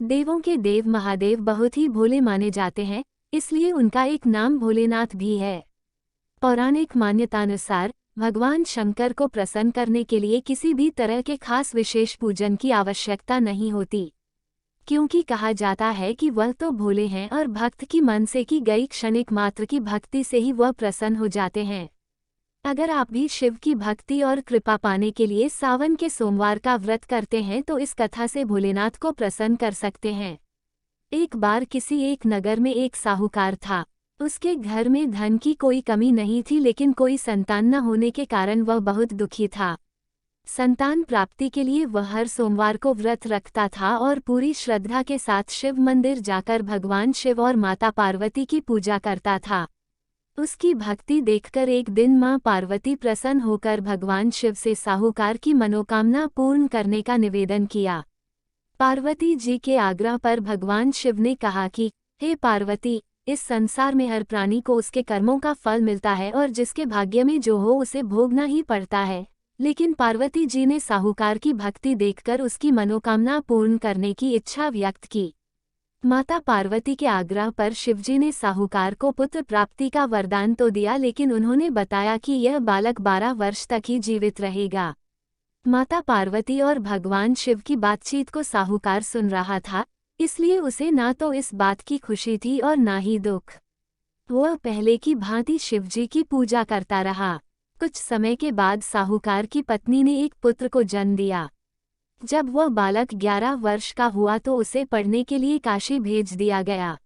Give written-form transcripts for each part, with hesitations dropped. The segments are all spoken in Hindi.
देवों के देव महादेव बहुत ही भोले माने जाते हैं, इसलिए उनका एक नाम भोलेनाथ भी है। पौराणिक मान्यतानुसार भगवान शंकर को प्रसन्न करने के लिए किसी भी तरह के खास विशेष पूजन की आवश्यकता नहीं होती, क्योंकि कहा जाता है कि वह तो भोले हैं और भक्त की मन से की गई क्षणिक मात्र की भक्ति से ही वह प्रसन्न हो जाते हैं। अगर आप भी शिव की भक्ति और कृपा पाने के लिए सावन के सोमवार का व्रत करते हैं तो इस कथा से भोलेनाथ को प्रसन्न कर सकते हैं। एक बार किसी एक नगर में एक साहूकार था। उसके घर में धन की कोई कमी नहीं थी, लेकिन कोई संतान न होने के कारण वह बहुत दुखी था। संतान प्राप्ति के लिए वह हर सोमवार को व्रत रखता था और पूरी श्रद्धा के साथ शिव मंदिर जाकर भगवान शिव और माता पार्वती की पूजा करता था। उसकी भक्ति देखकर एक दिन मां पार्वती प्रसन्न होकर भगवान शिव से साहूकार की मनोकामना पूर्ण करने का निवेदन किया। पार्वती जी के आग्रह पर भगवान शिव ने कहा कि हे पार्वती, इस संसार में हर प्राणी को उसके कर्मों का फल मिलता है और जिसके भाग्य में जो हो उसे भोगना ही पड़ता है। लेकिन पार्वती जी ने साहूकार की भक्ति देखकर उसकी मनोकामना पूर्ण करने की इच्छा व्यक्त की। माता पार्वती के आग्रह पर शिवजी ने साहूकार को पुत्र प्राप्ति का वरदान तो दिया, लेकिन उन्होंने बताया कि यह बालक 12 वर्ष तक ही जीवित रहेगा। माता पार्वती और भगवान शिव की बातचीत को साहूकार सुन रहा था, इसलिए उसे ना तो इस बात की खुशी थी और ना ही दुख। वह पहले की भांति शिवजी की पूजा करता रहा। कुछ समय के बाद साहूकार की पत्नी ने एक पुत्र को जन्म दिया। जब वह बालक 11 वर्ष का हुआ तो उसे पढ़ने के लिए काशी भेज दिया गया।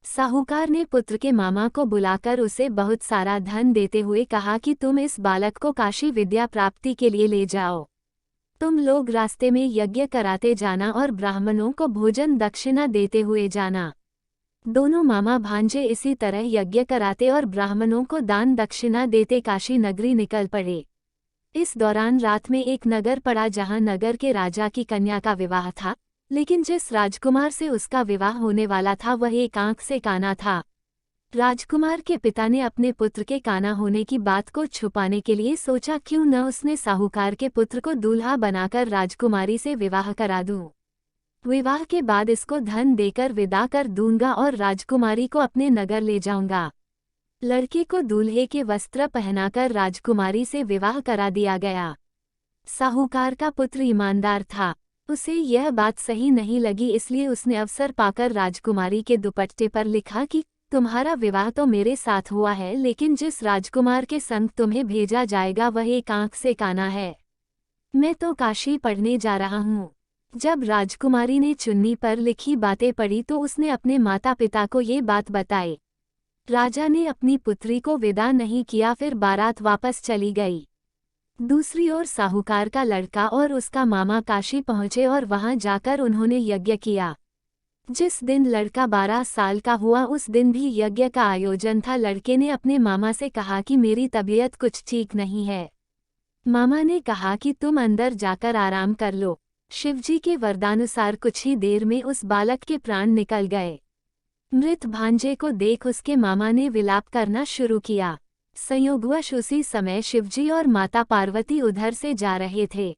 साहूकार ने पुत्र के मामा को बुलाकर उसे बहुत सारा धन देते हुए कहा कि तुम इस बालक को काशी विद्या प्राप्ति के लिए ले जाओ। तुम लोग रास्ते में यज्ञ कराते जाना और ब्राह्मणों को भोजन दक्षिणा देते हुए जाना। दोनों मामा भांजे इसी तरह यज्ञ कराते और ब्राह्मणों को दान दक्षिणा देते काशी नगरी निकल पड़े। इस दौरान रात में एक नगर पड़ा जहां नगर के राजा की कन्या का विवाह था, लेकिन जिस राजकुमार से उसका विवाह होने वाला था वह एक आंख से काना था। राजकुमार के पिता ने अपने पुत्र के काना होने की बात को छुपाने के लिए सोचा क्यों न उसने साहूकार के पुत्र को दूल्हा बनाकर राजकुमारी से विवाह करा दूं। विवाह के बाद इसको धन देकर विदा कर दूंगा और राजकुमारी को अपने नगर ले जाऊंगा। लड़के को दूल्हे के वस्त्र पहनाकर राजकुमारी से विवाह करा दिया गया। साहूकार का पुत्र ईमानदार था, उसे यह बात सही नहीं लगी, इसलिए उसने अवसर पाकर राजकुमारी के दुपट्टे पर लिखा कि तुम्हारा विवाह तो मेरे साथ हुआ है, लेकिन जिस राजकुमार के संग तुम्हें भेजा जाएगा वह एक आंख से काना है। मैं तो काशी पढ़ने जा रहा हूँ। जब राजकुमारी ने चुन्नी पर लिखी बातें पढ़ी तो उसने अपने माता पिता को ये बात बताई। राजा ने अपनी पुत्री को विदा नहीं किया, फिर बारात वापस चली गई। दूसरी ओर साहूकार का लड़का और उसका मामा काशी पहुंचे और वहां जाकर उन्होंने यज्ञ किया। जिस दिन लड़का 12 साल का हुआ उस दिन भी यज्ञ का आयोजन था। लड़के ने अपने मामा से कहा कि मेरी तबीयत कुछ ठीक नहीं है। मामा ने कहा कि तुम अंदर जाकर आराम कर लो। शिवजी के वरदानुसार कुछ ही देर में उस बालक के प्राण निकल गए। मृत भांजे को देख उसके मामा ने विलाप करना शुरू किया। संयोगवश उसी समय शिवजी और माता पार्वती उधर से जा रहे थे।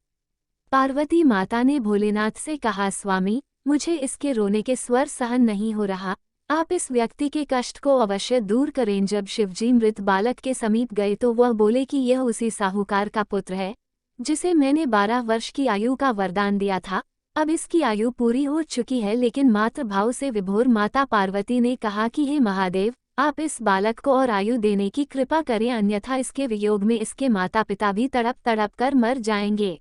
पार्वती माता ने भोलेनाथ से कहा, स्वामी, मुझे इसके रोने के स्वर सहन नहीं हो रहा, आप इस व्यक्ति के कष्ट को अवश्य दूर करें। जब शिवजी मृत बालक के समीप गए तो वह बोले कि यह उसी साहूकार का पुत्र है जिसे मैंने 12 वर्ष की आयु का वरदान दिया था। अब इसकी आयु पूरी हो चुकी है, लेकिन मातृ भाव से विभोर माता पार्वती ने कहा कि हे महादेव, आप इस बालक को और आयु देने की कृपा करें, अन्यथा इसके वियोग में इसके माता पिता भी तड़प तड़प कर मर जाएंगे।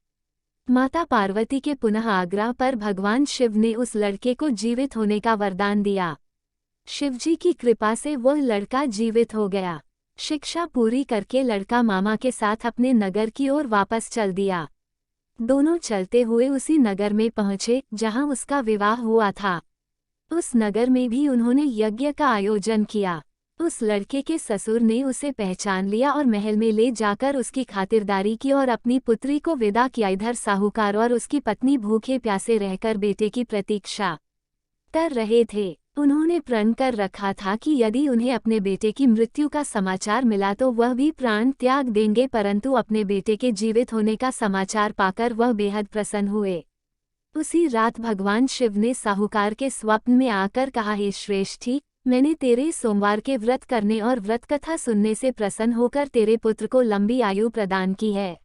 माता पार्वती के पुनः आग्रह पर भगवान शिव ने उस लड़के को जीवित होने का वरदान दिया। शिवजी की कृपा से वह लड़का जीवित हो गया। शिक्षा पूरी करके लड़का मामा के साथ अपने नगर की ओर वापस चल दिया। दोनों चलते हुए उसी नगर में पहुंचे जहां उसका विवाह हुआ था। उस नगर में भी उन्होंने यज्ञ का आयोजन किया। उस लड़के के ससुर ने उसे पहचान लिया और महल में ले जाकर उसकी खातिरदारी की और अपनी पुत्री को विदा किया। इधर साहूकार और उसकी पत्नी भूखे प्यासे रहकर बेटे की प्रतीक्षा कर रहे थे। उन्होंने प्रण कर रखा था कि यदि उन्हें अपने बेटे की मृत्यु का समाचार मिला तो वह भी प्राण त्याग देंगे, परंतु अपने बेटे के जीवित होने का समाचार पाकर वह बेहद प्रसन्न हुए। उसी रात भगवान शिव ने साहूकार के स्वप्न में आकर कहा, हे श्रेष्ठी, मैंने तेरे सोमवार के व्रत करने और व्रत कथा सुनने से प्रसन्न होकर तेरे पुत्र को लंबी आयु प्रदान की है।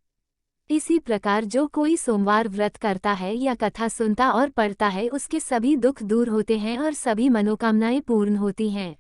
इसी प्रकार जो कोई सोमवार व्रत करता है या कथा सुनता और पढ़ता है उसके सभी दुख दूर होते हैं और सभी मनोकामनाएं पूर्ण होती हैं।